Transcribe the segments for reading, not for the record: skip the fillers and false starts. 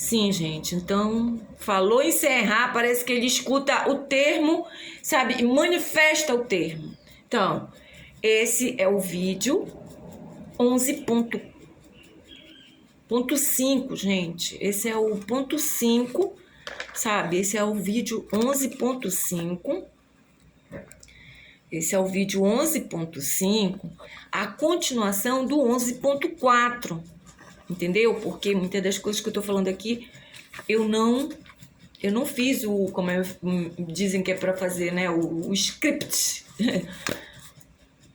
Sim, gente. Então, falou encerrar, parece que ele escuta o termo, sabe? E manifesta o termo. Então, esse é o vídeo 11.5, gente. Esse é o ponto 5, sabe? Esse é o vídeo 11.5. Esse é o vídeo 11.5, a continuação do 11.4. Entendeu? Porque muitas das coisas que eu tô falando aqui, eu não fiz como dizem que é para fazer, né? O script.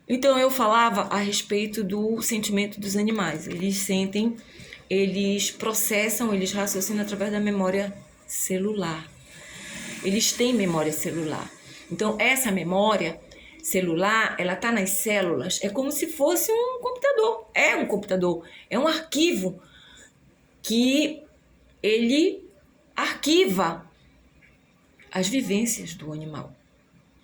Então, eu falava a respeito do sentimento dos animais. Eles sentem, eles processam, eles raciocinam através da memória celular. Eles têm memória celular. Então, essa memória celular, ela tá nas células, é como se fosse um computador. É um computador, é um arquivo que ele arquiva as vivências do animal,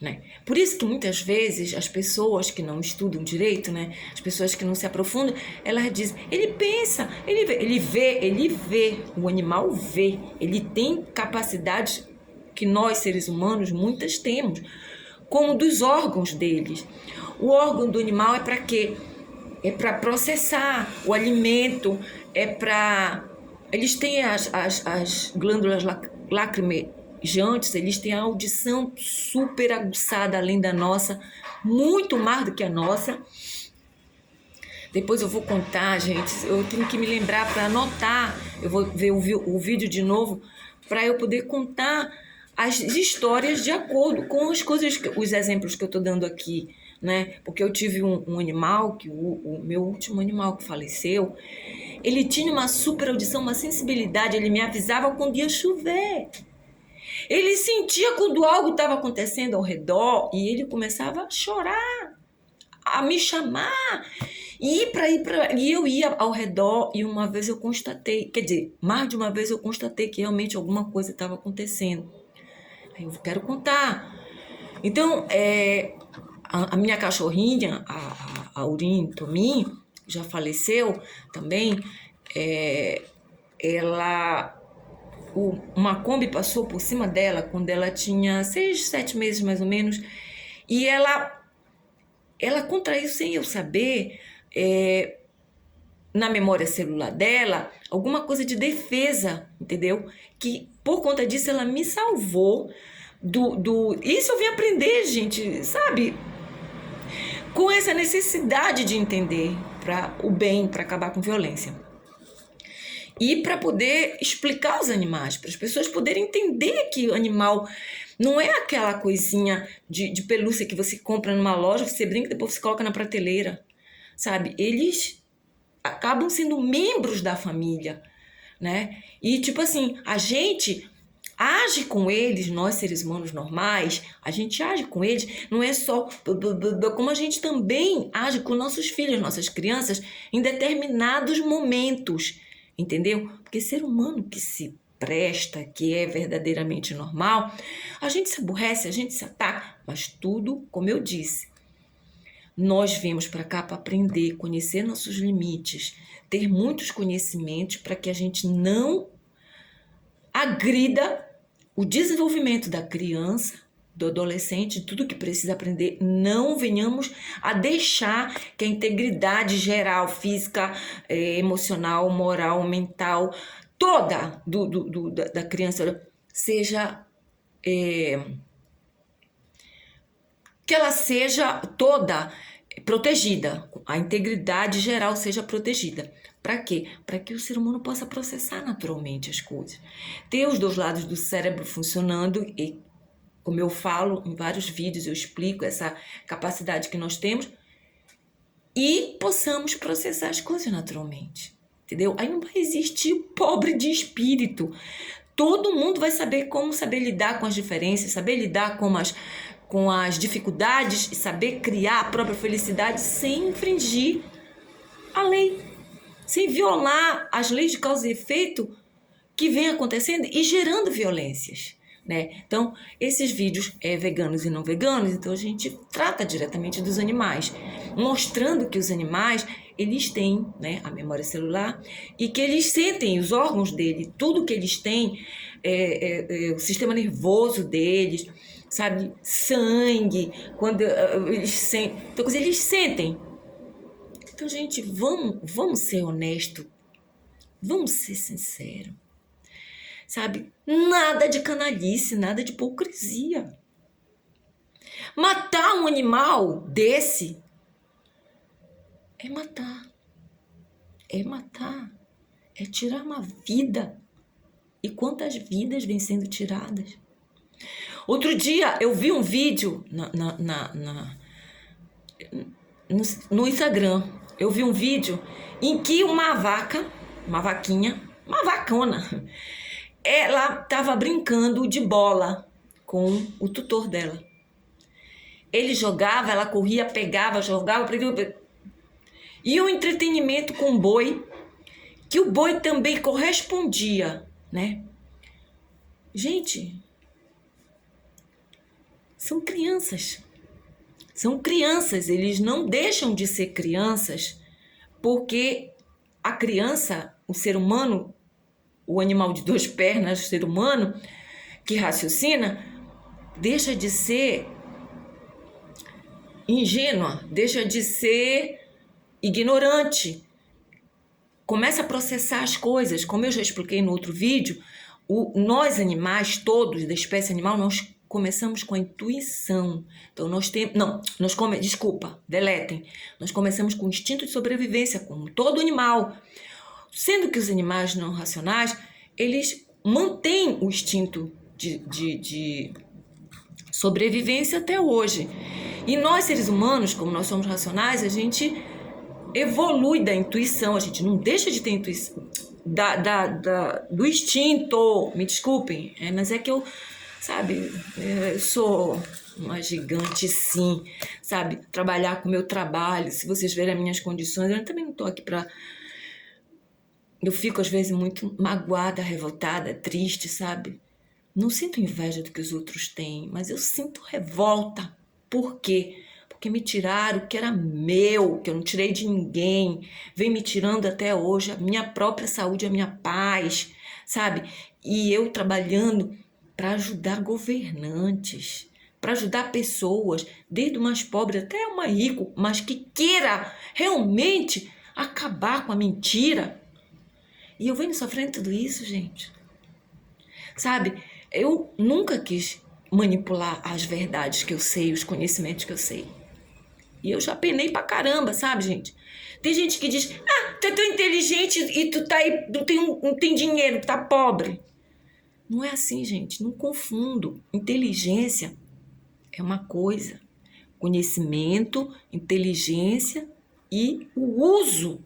né? Por isso que muitas vezes as pessoas que não estudam direito, né, as pessoas que não se aprofundam, elas dizem, ele pensa, ele vê, o animal vê, ele tem capacidades que nós, seres humanos, muitas temos, como dos órgãos deles. O órgão do animal é para quê? É para processar o alimento, é para... Eles têm as glândulas lacrimejantes, eles têm a audição super aguçada, além da nossa, muito mais do que a nossa. Depois eu vou contar, gente, eu tenho que me lembrar para anotar, eu vou ver o vídeo de novo, para eu poder contar as histórias de acordo com as coisas, os exemplos que eu estou dando aqui, né? Porque eu tive um animal, que o meu último animal que faleceu, ele tinha uma super audição, uma sensibilidade, ele me avisava quando ia chover. Ele sentia quando algo estava acontecendo ao redor e ele começava a chorar, a me chamar. E eu ia ao redor e uma vez eu constatei, quer dizer, mais de uma vez eu constatei que realmente alguma coisa estava acontecendo. Aí eu quero contar. Então, a minha cachorrinha, a Aurim Tomin, já faleceu também, uma Kombi passou por cima dela quando ela tinha 6, 7 meses mais ou menos, e ela contraiu sem eu saber, na memória celular dela, alguma coisa de defesa, entendeu? Que por conta disso ela me salvou Isso eu vim aprender, gente, sabe? Com essa necessidade de entender para o bem, para acabar com violência. E para poder explicar os animais, para as pessoas poderem entender que o animal não é aquela coisinha de pelúcia que você compra numa loja, você brinca e depois você coloca na prateleira, sabe? Eles acabam sendo membros da família, né? E tipo assim, a gente age com eles, nós seres humanos normais, a gente age com eles, não é só como a gente também age com nossos filhos, nossas crianças, em determinados momentos, entendeu? Porque ser humano que se presta, que é verdadeiramente normal, a gente se aborrece, a gente se ataca, mas tudo, como eu disse, nós viemos para cá para aprender, conhecer nossos limites, ter muitos conhecimentos para que a gente não agrida o desenvolvimento da criança, do adolescente, tudo que precisa aprender. Não venhamos a deixar que a integridade geral, física, emocional, moral, mental, toda da criança seja... que ela seja toda protegida, a integridade geral seja protegida. Para quê? Para que o ser humano possa processar naturalmente as coisas. Ter os dois lados do cérebro funcionando e, como eu falo em vários vídeos, eu explico essa capacidade que nós temos e possamos processar as coisas naturalmente, entendeu? Aí não vai existir o pobre de espírito. Todo mundo vai saber como saber lidar com as diferenças, saber lidar com as dificuldades e saber criar a própria felicidade sem infringir a lei, sem violar as leis de causa e efeito que vem acontecendo e gerando violências, né? Então, esses vídeos veganos e não veganos, então a gente trata diretamente dos animais, mostrando que os animais, eles têm, né, a memória celular e que eles sentem os órgãos dele, tudo que eles têm, o sistema nervoso deles, sabe? Sangue, quando eles sentem. Então, eles sentem. Então, gente, vamos ser honestos, vamos ser sinceros. Sabe? Nada de canalice, nada de hipocrisia. Matar um animal desse é matar. É matar. É tirar uma vida. E quantas vidas vêm sendo tiradas? Outro dia eu vi um vídeo no Instagram. Eu vi um vídeo em que uma vaquinha, uma vacona, ela estava brincando de bola com o tutor dela. Ele jogava, ela corria, pegava, jogava. E o entretenimento com o boi, que o boi também correspondia, né? Gente, são crianças. São crianças, eles não deixam de ser crianças porque a criança, o ser humano, o animal de duas pernas, o ser humano que raciocina, deixa de ser ingênua, deixa de ser ignorante, começa a processar as coisas. Como eu já expliquei no outro vídeo, nós animais todos da espécie animal, nós começamos com a intuição. Então deletem. Nós começamos com o instinto de sobrevivência, como todo animal. Sendo que os animais não racionais, eles mantêm o instinto de sobrevivência até hoje. E nós, seres humanos, como nós somos racionais, a gente evolui da intuição, a gente não deixa de ter intuição, do instinto, me desculpem, mas é que eu, sabe, eu sou uma gigante sim, sabe, trabalhar com o meu trabalho, se vocês verem as minhas condições, eu também não estou aqui para... Eu fico às vezes muito magoada, revoltada, triste, sabe? Não sinto inveja do que os outros têm, mas eu sinto revolta. Por quê? Porque me tiraram o que era meu, que eu não tirei de ninguém. Vem me tirando até hoje a minha própria saúde, a minha paz, sabe? E eu trabalhando para ajudar governantes, para ajudar pessoas, desde o mais pobre até o mais rico, mas que queira realmente acabar com a mentira. E eu venho sofrendo tudo isso, gente. Sabe? Eu nunca quis manipular as verdades que eu sei, os conhecimentos que eu sei. E eu já penei pra caramba, sabe, gente? Tem gente que diz, tu é tão inteligente e tu tá aí, não tem dinheiro, tu tá pobre. Não é assim, gente. Não confundo. Inteligência é uma coisa. Conhecimento, inteligência e o uso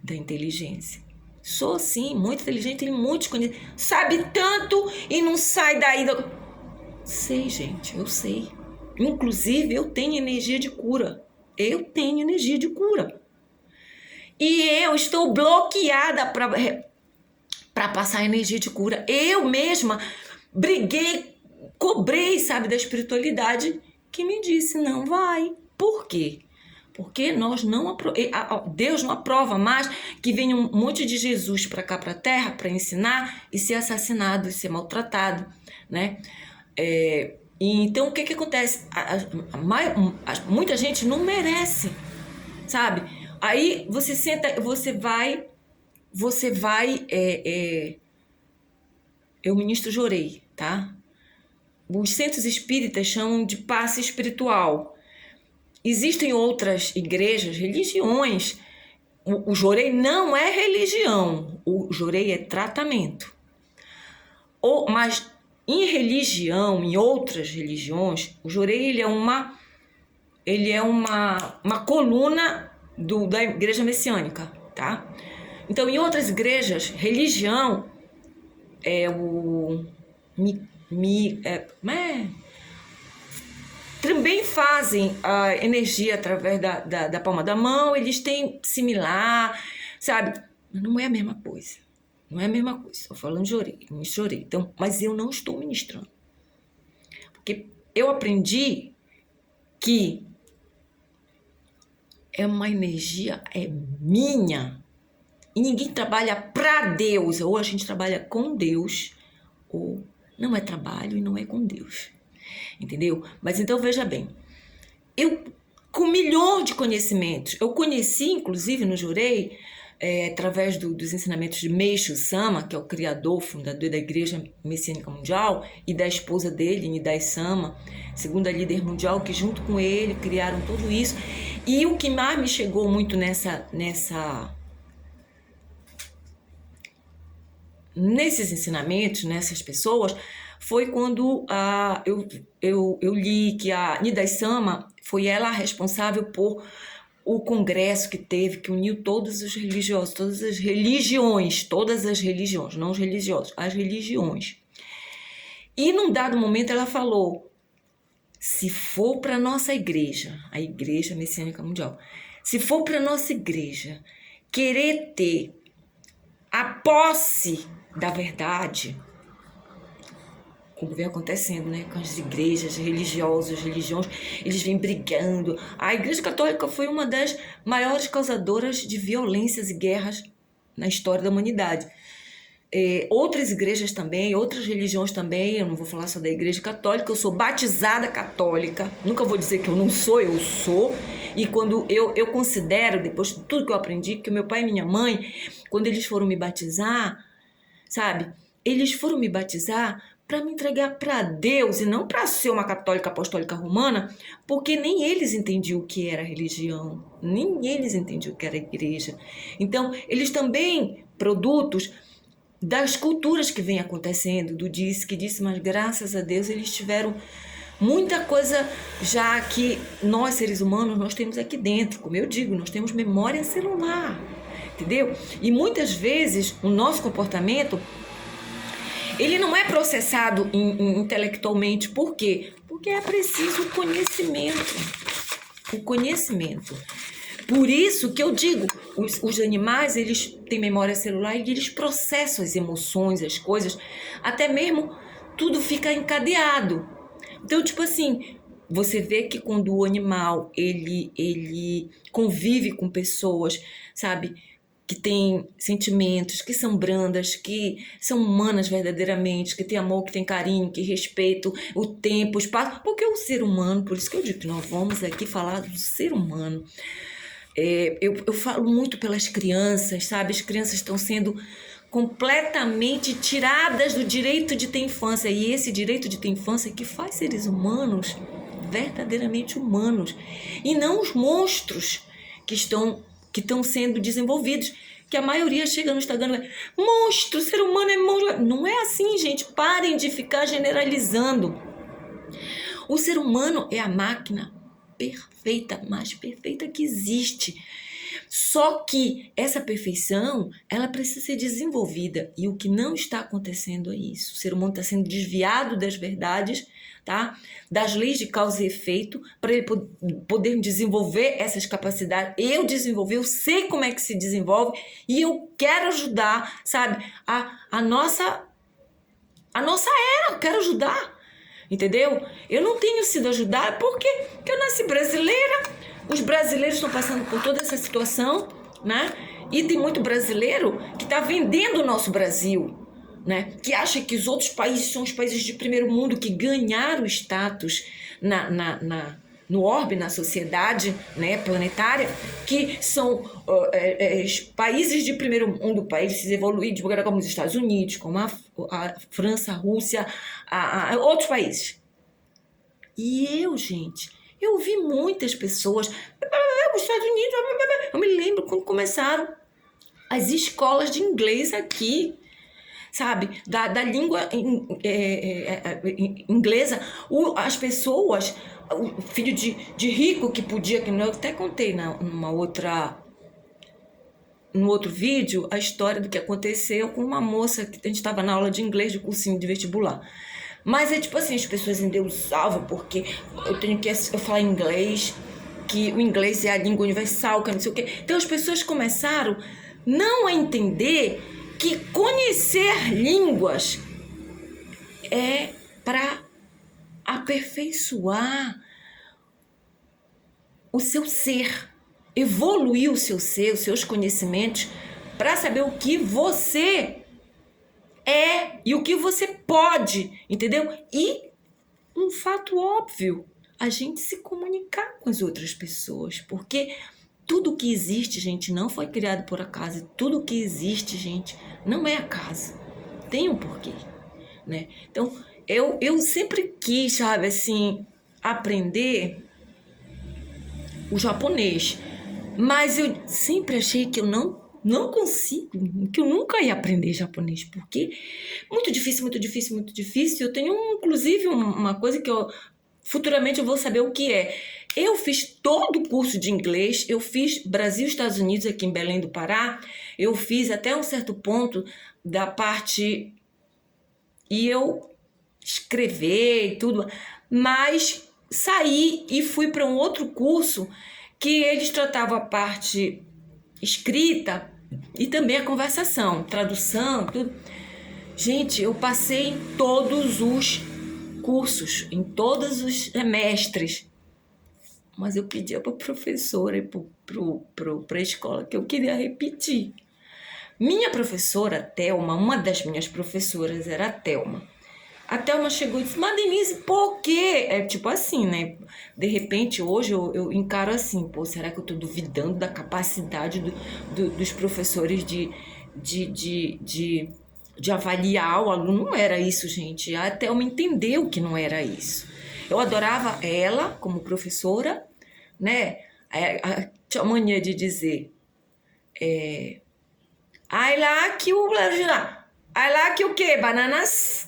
da inteligência. Sou, sim, muito inteligente, tenho muitos conhecimentos. Sabe tanto e não sai daí. Sei, gente, eu sei. Inclusive, eu tenho energia de cura. Eu tenho energia de cura. E eu estou bloqueada para passar energia de cura. Eu mesma briguei, cobrei, sabe, da espiritualidade que me disse, não vai. Por quê? Porque Deus não aprova mais que venha um monte de Jesus para cá, para a Terra, para ensinar e ser assassinado e ser maltratado, né? E então, o que acontece? Muita gente não merece, sabe? Aí você senta, você vai... Eu ministro Jorei, tá? Os centros espíritas chamam de passe espiritual. Existem outras igrejas, religiões. O Jorei não é religião. O Jorei é tratamento. Mas em religião, em outras religiões, o Jorei ele é uma coluna da igreja messiânica, tá? Então, em outras igrejas, religião é também fazem a energia através da palma da mão, eles têm similar, sabe? Mas não é a mesma coisa. Não é a mesma coisa. Estou falando de orei, ministro orei. Então, mas eu não estou ministrando. Porque eu aprendi que é uma energia, é minha. E ninguém trabalha para Deus. Ou a gente trabalha com Deus, ou não é trabalho e não é com Deus. Entendeu? Mas então, veja bem. Eu, com milhões de conhecimentos, eu conheci, inclusive, no Jurei, através dos ensinamentos de Meishu Sama, que é o criador, fundador da Igreja Messiânica Mundial, e da esposa dele, Nidai Sama, segunda líder mundial, que junto com ele criaram tudo isso. E o que mais me chegou muito nesses ensinamentos, nessas pessoas, foi quando eu li que a Nidai Sama foi ela a responsável por o congresso que teve, que uniu todos os religiosos, todas as religiões, não os religiosos, as religiões. E num dado momento ela falou, se for para a nossa igreja, a Igreja Messiânica Mundial, se for para a nossa igreja querer ter a posse da verdade, como vem acontecendo, né, com as igrejas religiosas, religiões, eles vêm brigando. A Igreja Católica foi uma das maiores causadoras de violências e guerras na história da humanidade. Outras igrejas também, outras religiões também, eu não vou falar só da Igreja Católica, eu sou batizada católica, nunca vou dizer que eu não sou, eu sou. E quando eu considero, depois de tudo que eu aprendi, que o meu pai e minha mãe, quando eles foram me batizar, sabe, eles foram me batizar para me entregar para Deus e não para ser uma católica apostólica romana, porque nem eles entendiam o que era religião, nem eles entendiam o que era igreja. Então, eles também, produtos das culturas que vem acontecendo, do disse, mas graças a Deus eles tiveram muita coisa já que nós, seres humanos, nós temos aqui dentro. Como eu digo, nós temos memória celular, entendeu? E muitas vezes o nosso comportamento ele não é processado intelectualmente. Por quê? Porque é preciso o conhecimento. O conhecimento. Por isso que eu digo, os animais, eles têm memória celular e eles processam as emoções, as coisas, até mesmo tudo fica encadeado. Então, tipo assim, você vê que quando o animal, ele convive com pessoas, sabe, que têm sentimentos, que são brandas, que são humanas verdadeiramente, que tem amor, que tem carinho, que respeitam o tempo, o espaço, porque o ser humano, por isso que eu digo que nós vamos aqui falar do ser humano. Eu falo muito pelas crianças, sabe? As crianças estão sendo completamente tiradas do direito de ter infância. E esse direito de ter infância que faz seres humanos verdadeiramente humanos. E não os monstros que estão sendo desenvolvidos. Que a maioria chega no Instagram e fala, monstro, ser humano é monstro. Não é assim, gente. Parem de ficar generalizando. O ser humano é a máquina perfeita, mais perfeita que existe. Só que essa perfeição, ela precisa ser desenvolvida. E o que não está acontecendo é isso. O ser humano está sendo desviado das verdades, tá? Das leis de causa e efeito, para ele poder desenvolver essas capacidades. Eu desenvolvi, eu sei como é que se desenvolve e eu quero ajudar, sabe? A nossa era, eu quero ajudar. Entendeu? Eu não tenho sido ajudada porque eu nasci brasileira, os brasileiros estão passando por toda essa situação, né? E tem muito brasileiro que está vendendo o nosso Brasil, né? Que acha que os outros países são os países de primeiro mundo que ganharam status no orbe, na sociedade, né, planetária, que são países de primeiro mundo, países evoluídos, como os Estados Unidos, como a França, a Rússia, outros países. E eu ouvi muitas pessoas, os Estados Unidos, eu me lembro quando começaram as escolas de inglês aqui, sabe, da língua inglesa, as pessoas, o filho de rico que podia, que eu até contei no outro vídeo, a história do que aconteceu com uma moça que a gente estava na aula de inglês, de cursinho de vestibular. Mas é tipo assim, as pessoas endeusavam porque eu falar inglês, que o inglês é a língua universal, que não sei o quê. Então as pessoas começaram não a entender que conhecer línguas é para aperfeiçoar o seu ser, evoluir o seu ser, os seus conhecimentos, para saber o que você é e o que você pode, entendeu? E um fato óbvio, a gente se comunicar com as outras pessoas, porque tudo que existe, gente, não foi criado por acaso. E tudo que existe, gente, não é acaso. Tem um porquê, né? Então, eu sempre quis, sabe, assim, aprender o japonês. Mas eu sempre achei que eu não consigo, que eu nunca ia aprender japonês, porque muito difícil, muito difícil, muito difícil. Eu tenho, inclusive, uma coisa que futuramente eu vou saber o que é. Eu fiz todo o curso de inglês, eu fiz Brasil, Estados Unidos, aqui em Belém do Pará, eu fiz até um certo ponto da parte e eu escrever e tudo, mas saí e fui para um outro curso que eles tratavam a parte escrita e também a conversação, tradução, tudo. Gente, eu passei em todos os cursos, em todos os semestres, mas eu pedia para a professora e para a escola que eu queria repetir. Minha professora, Thelma, uma das minhas professoras era a Thelma. A Thelma chegou e disse, mas Denise, por quê? É tipo assim, né? De repente, hoje eu encaro assim, pô, será que eu tô duvidando da capacidade dos professores de avaliar o aluno? Não era isso, gente. A Thelma entendeu que não era isso. Eu adorava ela como professora, né? Tinha a mania de dizer, I like you, I like o quê? Bananas?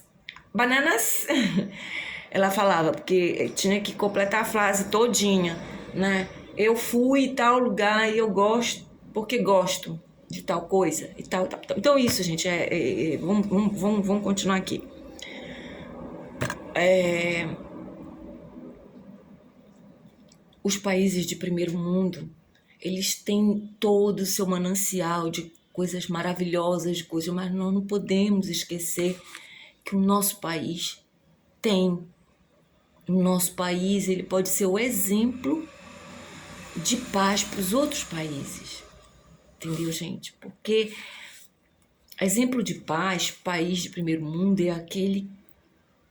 Ela falava, porque tinha que completar a frase todinha, né? Eu fui em tal lugar e eu gosto, porque gosto de tal coisa e tal. Então isso, gente, vamos continuar aqui. Os países de primeiro mundo, eles têm todo o seu manancial de coisas maravilhosas, de coisas, mas nós não podemos esquecer que o nosso país tem. O nosso país, ele pode ser o exemplo de paz para os outros países. Entendeu, gente? Porque exemplo de paz, país de primeiro mundo, é aquele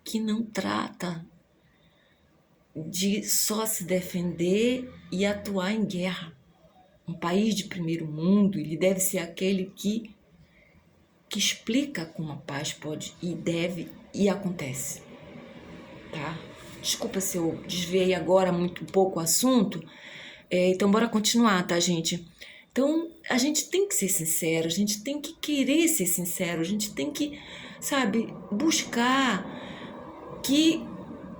que não trata de só se defender e atuar em guerra. Um país de primeiro mundo, ele deve ser aquele que explica como a paz pode e deve e acontece, tá? Desculpa se eu desviei agora um pouco o assunto, então bora continuar, tá, gente? Então, a gente tem que ser sincero, a gente tem que querer ser sincero, a gente tem que, sabe, buscar que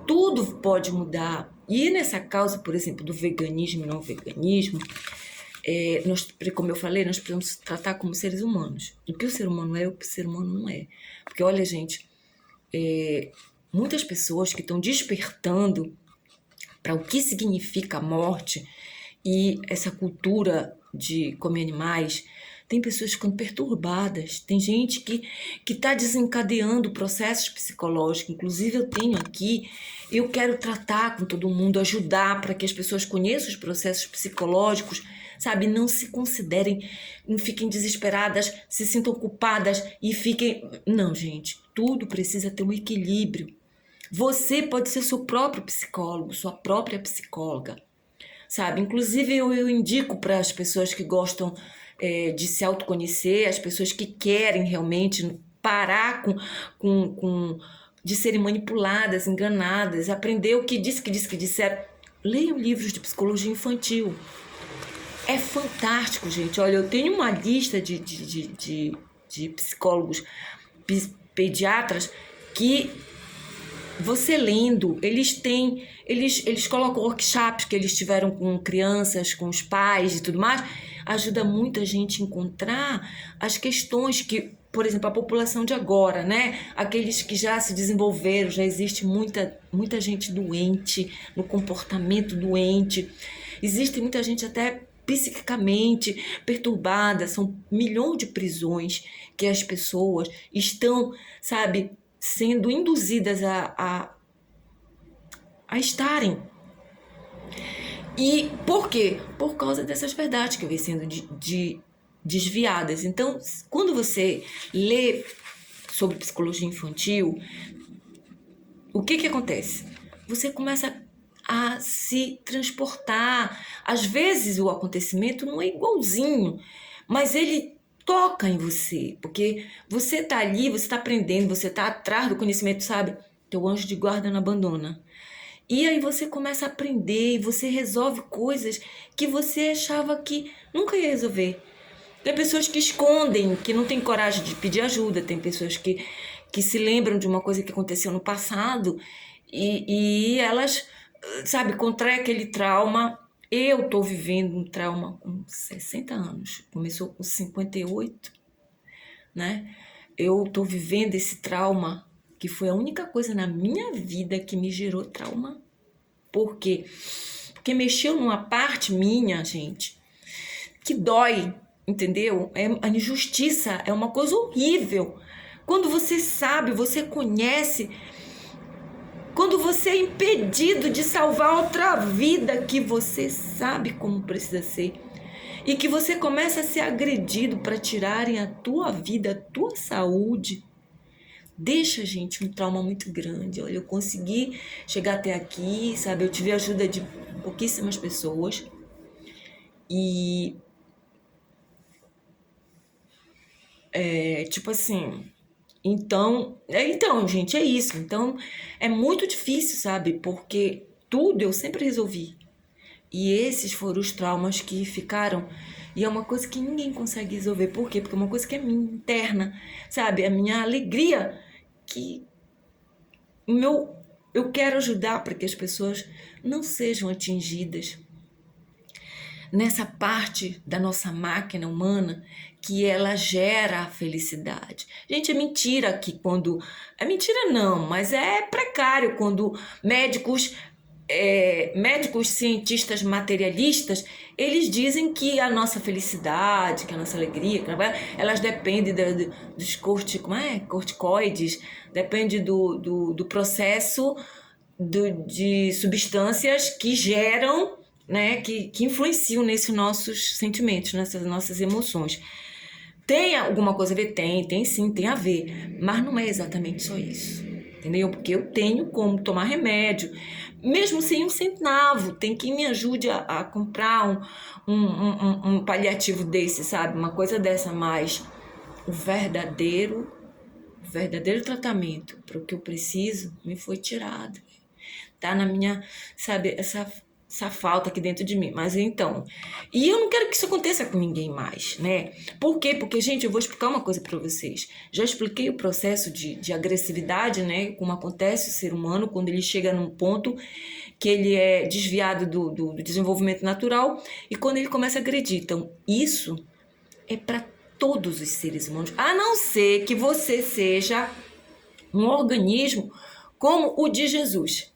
tudo pode mudar. E nessa causa, por exemplo, do veganismo e não veganismo, como eu falei, nós precisamos tratar como seres humanos. O que o ser humano é, o que o ser humano não é. Porque, olha, gente, muitas pessoas que estão despertando para o que significa a morte e essa cultura de comer animais, tem pessoas ficando perturbadas, tem gente que está desencadeando processos psicológicos. Inclusive eu tenho aqui, eu quero tratar com todo mundo, ajudar para que as pessoas conheçam os processos psicológicos, sabe, não se considerem, não fiquem desesperadas, se sintam culpadas e fiquem... Não, gente, tudo precisa ter um equilíbrio. Você pode ser seu próprio psicólogo, sua própria psicóloga, sabe? Inclusive eu indico para as pessoas que gostam de se autoconhecer, as pessoas que querem realmente parar de serem manipuladas, enganadas, aprender o que disseram. Leiam livros de psicologia infantil. É fantástico, gente. Olha, eu tenho uma lista de psicólogos, pediatras que você lendo, eles colocam workshops que eles tiveram com crianças, com os pais e tudo mais, ajuda muito a gente a encontrar as questões que, por exemplo, a população de agora, né? Aqueles que já se desenvolveram, já existe muita gente doente, no comportamento doente, existe muita gente até psiquicamente perturbadas, são milhões de prisões que as pessoas estão, sabe, sendo induzidas a estarem. E por quê? Por causa dessas verdades que vêm sendo desviadas. Então, quando você lê sobre psicologia infantil, o que acontece? Você começa a se transportar. Às vezes o acontecimento não é igualzinho, mas ele toca em você, porque você tá ali, você tá aprendendo, você tá atrás do conhecimento, sabe? Teu anjo de guarda não abandona. E aí você começa a aprender e você resolve coisas que você achava que nunca ia resolver. Tem pessoas que escondem, que não têm coragem de pedir ajuda. Tem pessoas que se lembram de uma coisa que aconteceu no passado e elas, sabe, contraem aquele trauma. Eu tô vivendo um trauma com 60 anos. Começou com 58, né? Eu tô vivendo esse trauma, que foi a única coisa na minha vida que me gerou trauma. Por quê? Porque mexeu numa parte minha, gente, que dói, entendeu? A injustiça é uma coisa horrível. Quando você sabe, você conhece, quando você é impedido de salvar outra vida que você sabe como precisa ser, e que você começa a ser agredido para tirarem a tua vida, a tua saúde, deixa, gente, um trauma muito grande. Olha, eu consegui chegar até aqui, sabe? Eu tive a ajuda de pouquíssimas pessoas. E tipo assim, então, gente, é isso. Então, é muito difícil, sabe? Porque tudo eu sempre resolvi. E esses foram os traumas que ficaram. E é uma coisa que ninguém consegue resolver. Por quê? Porque é uma coisa que é minha, interna, sabe? A minha alegria, que eu quero ajudar para que as pessoas não sejam atingidas nessa parte da nossa máquina humana que ela gera a felicidade. Gente, é mentira que quando... É mentira não, mas é precário quando médicos, cientistas, materialistas, eles dizem que a nossa felicidade, que a nossa alegria, elas dependem dos corticoides, depende do processo de substâncias que geram, né, que influenciam nesses nossos sentimentos, nessas nossas emoções. Tem alguma coisa a ver? Tem sim, tem a ver. Mas não é exatamente só isso, entendeu? Porque eu tenho como tomar remédio, mesmo sem um centavo. Tem quem me ajude a comprar um paliativo desse, sabe? Uma coisa dessa, mas o verdadeiro tratamento para o que eu preciso me foi tirado. Tá na minha, sabe, essa falta aqui dentro de mim. Mas então, e eu não quero que isso aconteça com ninguém mais, né? Por quê? Porque, gente, eu vou explicar uma coisa para vocês. Já expliquei o processo de agressividade, né? Como acontece o ser humano quando ele chega num ponto que ele é desviado do desenvolvimento natural e quando ele começa a agredir. Então, isso é para todos os seres humanos, a não ser que você seja um organismo como o de Jesus.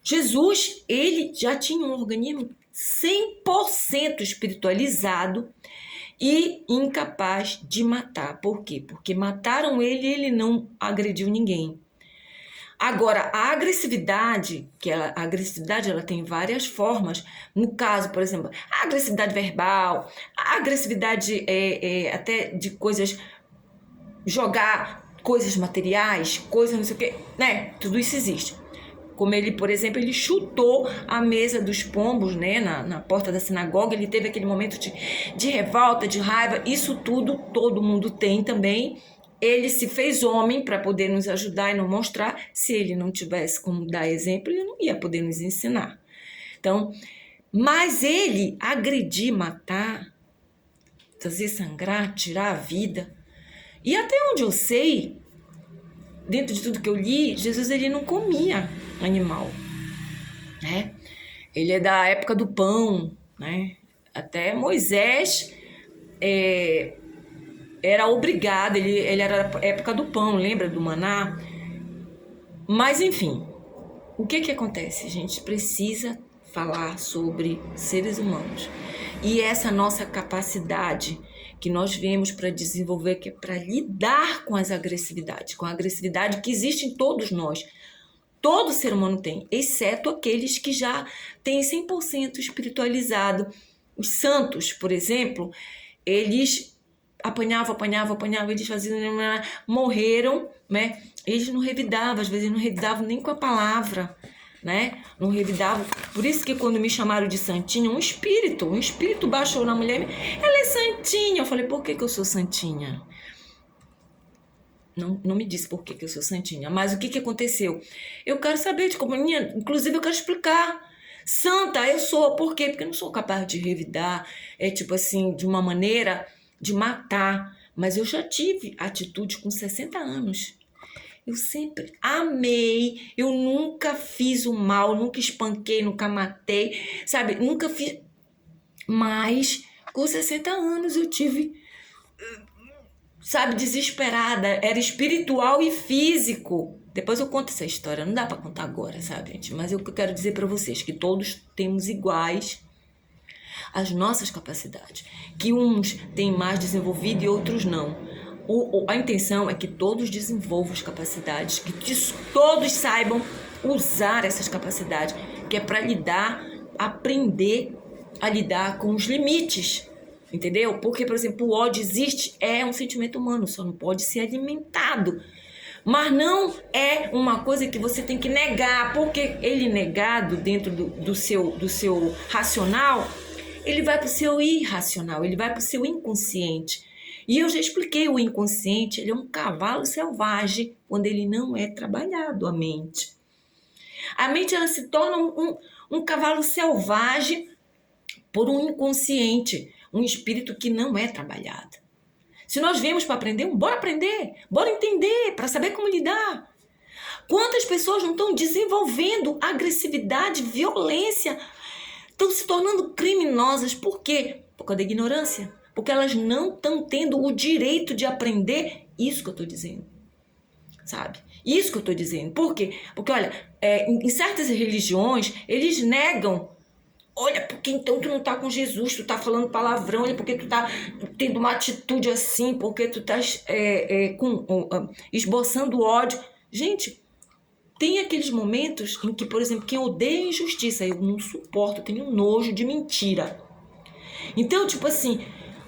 Jesus, ele já tinha um organismo 100% espiritualizado e incapaz de matar. Por quê? Porque mataram ele e ele não agrediu ninguém. Agora, a agressividade, ela tem várias formas. No caso, por exemplo, a agressividade verbal, a agressividade até de coisas, jogar coisas materiais, coisas não sei o quê, né? Tudo isso existe. Como ele, por exemplo, ele chutou a mesa dos pombos, né, na porta da sinagoga, ele teve aquele momento de revolta, de raiva, isso tudo todo mundo tem também. Ele se fez homem para poder nos ajudar e nos mostrar. Se ele não tivesse como dar exemplo, ele não ia poder nos ensinar. Então, mas ele agredir, matar, fazer sangrar, tirar a vida, e até onde eu sei, dentro de tudo que eu li, Jesus ele não comia animal, né? Ele é da época do pão, né? Até Moisés era obrigado, ele era da época do pão, lembra do maná? Mas enfim, o que acontece? A gente precisa falar sobre seres humanos E essa nossa capacidade que nós viemos para desenvolver, que é para lidar com as agressividades, com a agressividade que existe em todos nós. Todo ser humano tem, exceto aqueles que já têm 100% espiritualizado. Os santos, por exemplo, eles apanhavam, eles faziam, morreram, né? Eles não revidavam, às vezes não revidavam nem com a palavra, né? Não revidavam. Por isso que quando me chamaram de santinha, um espírito baixou na mulher, ela é santinha. Eu falei, por que eu sou santinha? Não me disse por que eu sou santinha, mas o que aconteceu? Eu quero saber de como, inclusive eu quero explicar. Santa eu sou, por quê? Porque eu não sou capaz de revidar, tipo assim, de uma maneira de matar, mas eu já tive atitude com 60 anos. Eu sempre amei, eu nunca fiz o mal, nunca espanquei, nunca matei, sabe? Nunca fiz, mas com 60 anos eu tive, sabe, desesperada, era espiritual e físico. Depois eu conto essa história, não dá pra contar agora, sabe, gente? Mas eu quero dizer pra vocês que todos temos iguais as nossas capacidades, que uns têm mais desenvolvido e outros não. A intenção é que todos desenvolvam as capacidades, que todos saibam usar essas capacidades, que é para aprender a lidar com os limites. Entendeu? Porque, por exemplo, o ódio existe, é um sentimento humano, só não pode ser alimentado. Mas não é uma coisa que você tem que negar, porque ele negado dentro do seu racional, ele vai para o seu irracional, ele vai para o seu inconsciente. E eu já expliquei, o inconsciente, ele é um cavalo selvagem quando ele não é trabalhado, a mente. A mente, ela se torna um cavalo selvagem por um inconsciente, um espírito que não é trabalhado. Se nós viemos para aprender, bora aprender, bora entender, para saber como lidar. Quantas pessoas não estão desenvolvendo agressividade, violência, estão se tornando criminosas? Por quê? Por causa da ignorância. Porque elas não estão tendo o direito de aprender isso que eu estou dizendo. Sabe? Isso que eu estou dizendo. Por quê? Porque, olha, em certas religiões, eles negam. Olha, porque então tu não tá com Jesus, tu tá falando palavrão, olha, porque tu tá tendo uma atitude assim, porque tu tá esboçando ódio. Gente, tem aqueles momentos em que, por exemplo, quem odeia injustiça, eu não suporto, eu tenho nojo de mentira. Então, tipo assim,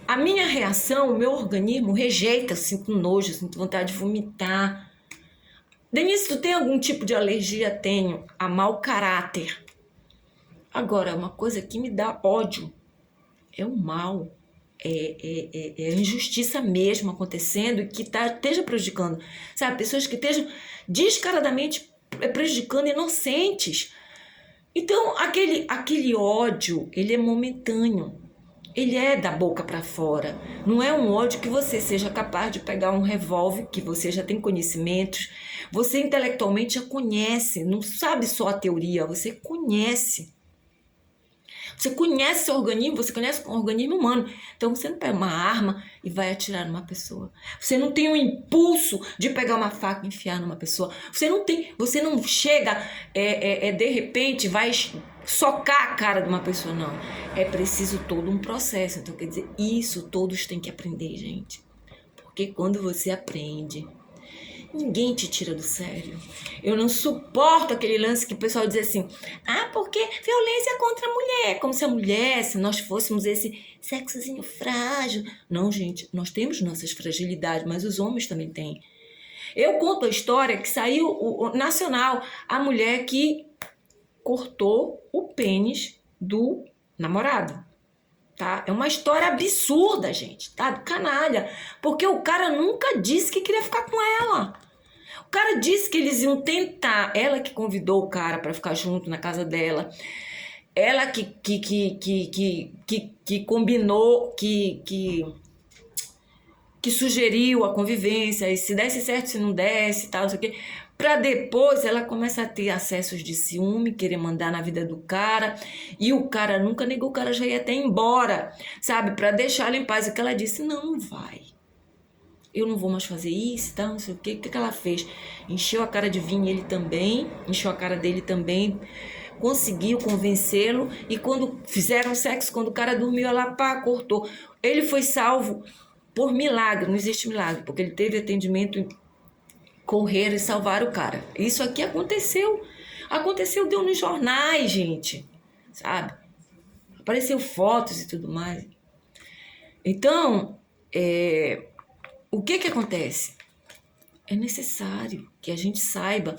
a minha reação, o meu organismo rejeita, eu sinto nojo, eu sinto vontade de vomitar. Denise, tu tem algum tipo de alergia? Tenho, a mau caráter. Agora, uma coisa que me dá ódio é o mal, é a injustiça mesmo acontecendo e que esteja prejudicando, sabe? Pessoas que estejam descaradamente prejudicando inocentes. Então, aquele ódio, ele é momentâneo, ele é da boca para fora. Não é um ódio que você seja capaz de pegar um revólver, que você já tem conhecimentos, você intelectualmente já conhece, não sabe só a teoria, você conhece. Você conhece seu organismo, você conhece o organismo humano. Então você não pega uma arma e vai atirar numa pessoa. Você não tem o impulso de pegar uma faca e enfiar numa pessoa. Você não chega, de repente, vai socar a cara de uma pessoa, não. É preciso todo um processo. Então, quer dizer, isso todos têm que aprender, gente. Porque quando você aprende, ninguém te tira do sério. Eu não suporto aquele lance que o pessoal diz assim, porque violência contra a mulher, como se a mulher, se nós fôssemos esse sexozinho frágil. Não, gente, nós temos nossas fragilidades, mas os homens também têm. Eu conto a história que saiu o nacional, a mulher que cortou o pênis do namorado. Tá? É uma história absurda, gente, tá? Canalha, porque o cara nunca disse que queria ficar com ela. O cara disse que eles iam tentar, ela que convidou o cara para ficar junto na casa dela, ela que combinou, que sugeriu a convivência, e se desse certo, se não desse, tal, não sei o quê. Pra depois ela começa a ter acessos de ciúme, querer mandar na vida do cara, e o cara nunca negou, o cara já ia até embora, sabe, pra deixar ela em paz. O que ela disse, não vai, eu não vou mais fazer isso, tá, não sei o que ela fez? Encheu a cara de vinho, ele também, encheu a cara dele também, conseguiu convencê-lo e quando fizeram sexo, quando o cara dormiu, ela pá, cortou. Ele foi salvo por milagre, não existe milagre, porque ele teve atendimento, correram e salvaram o cara. Isso aqui aconteceu. Aconteceu, deu nos jornais, gente, sabe? Apareceu fotos e tudo mais. Então, o que acontece? É necessário que a gente saiba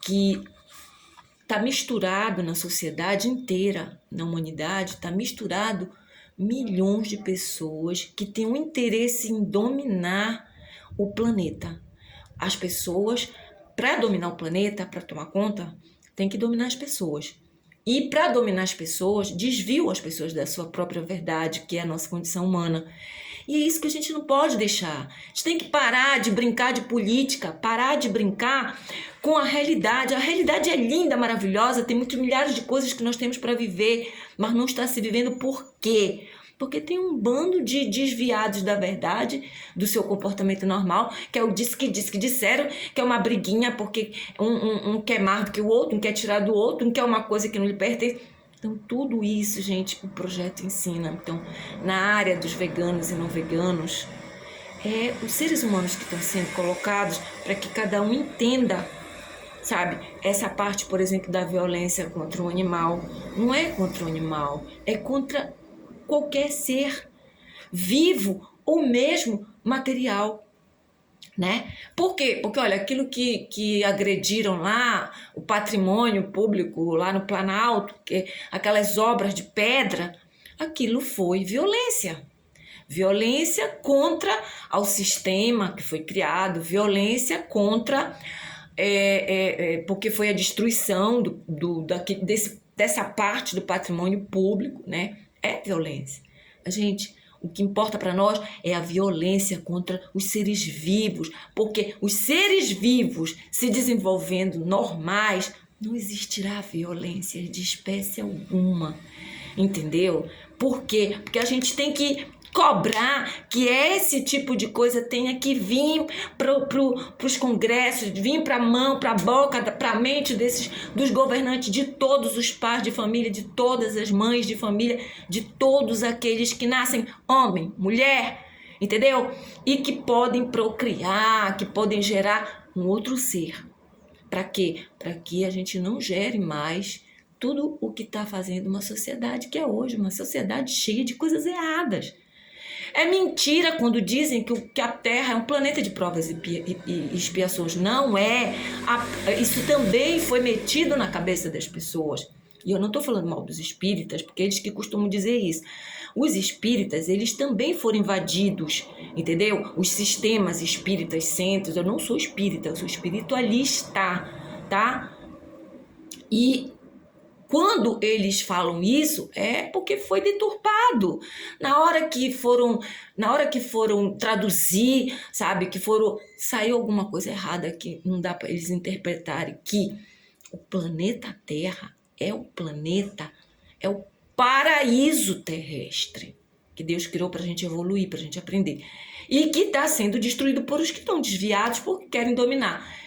que está misturado na sociedade inteira, na humanidade, está misturado milhões de pessoas que têm um interesse em dominar o planeta. As pessoas, para dominar o planeta, para tomar conta, tem que dominar as pessoas. E para dominar as pessoas, desviam as pessoas da sua própria verdade, que é a nossa condição humana. E é isso que a gente não pode deixar. A gente tem que parar de brincar de política, parar de brincar com a realidade. A realidade é linda, maravilhosa, tem muitos milhares de coisas que nós temos para viver, mas não está se vivendo por quê? Porque tem um bando de desviados da verdade, do seu comportamento normal, que é o disse que disseram, que é uma briguinha porque um quer mais do que o outro, um quer tirar do outro, um quer uma coisa que não lhe pertence. Então, tudo isso, gente, o projeto ensina. Então, na área dos veganos e não veganos, os seres humanos que estão sendo colocados para que cada um entenda, sabe? Essa parte, por exemplo, da violência contra o animal, não é contra o animal, é contra qualquer ser vivo ou mesmo material, né? Por quê? Porque, olha, aquilo que agrediram lá, o patrimônio público lá no Planalto, aquelas obras de pedra, aquilo foi violência. Violência contra ao sistema que foi criado, violência contra, porque foi a destruição dessa parte do patrimônio público, né? É violência. Gente, o que importa para nós é a violência contra os seres vivos, porque os seres vivos se desenvolvendo normais, não existirá violência de espécie alguma, entendeu? Por quê? Porque a gente tem que cobrar que esse tipo de coisa tenha que vir para os congressos, vir para a mão, para a boca, para a mente dos governantes, de todos os pais de família, de todas as mães de família, de todos aqueles que nascem homem, mulher, entendeu? E que podem procriar, que podem gerar um outro ser. Para quê? Para que a gente não gere mais tudo o que está fazendo uma sociedade que é hoje, uma sociedade cheia de coisas erradas. É mentira quando dizem que a Terra é um planeta de provas e expiações. Não é. Isso também foi metido na cabeça das pessoas. E eu não estou falando mal dos espíritas, porque eles que costumam dizer isso. Os espíritas, eles também foram invadidos, entendeu? Os sistemas espíritas, centros. Eu não sou espírita, eu sou espiritualista, tá? E quando eles falam isso, é porque foi deturpado. Na hora que foram traduzir, sabe, saiu alguma coisa errada que não dá para eles interpretarem que o planeta Terra é o paraíso terrestre que Deus criou para a gente evoluir, para a gente aprender. E que está sendo destruído por os que estão desviados porque querem dominar.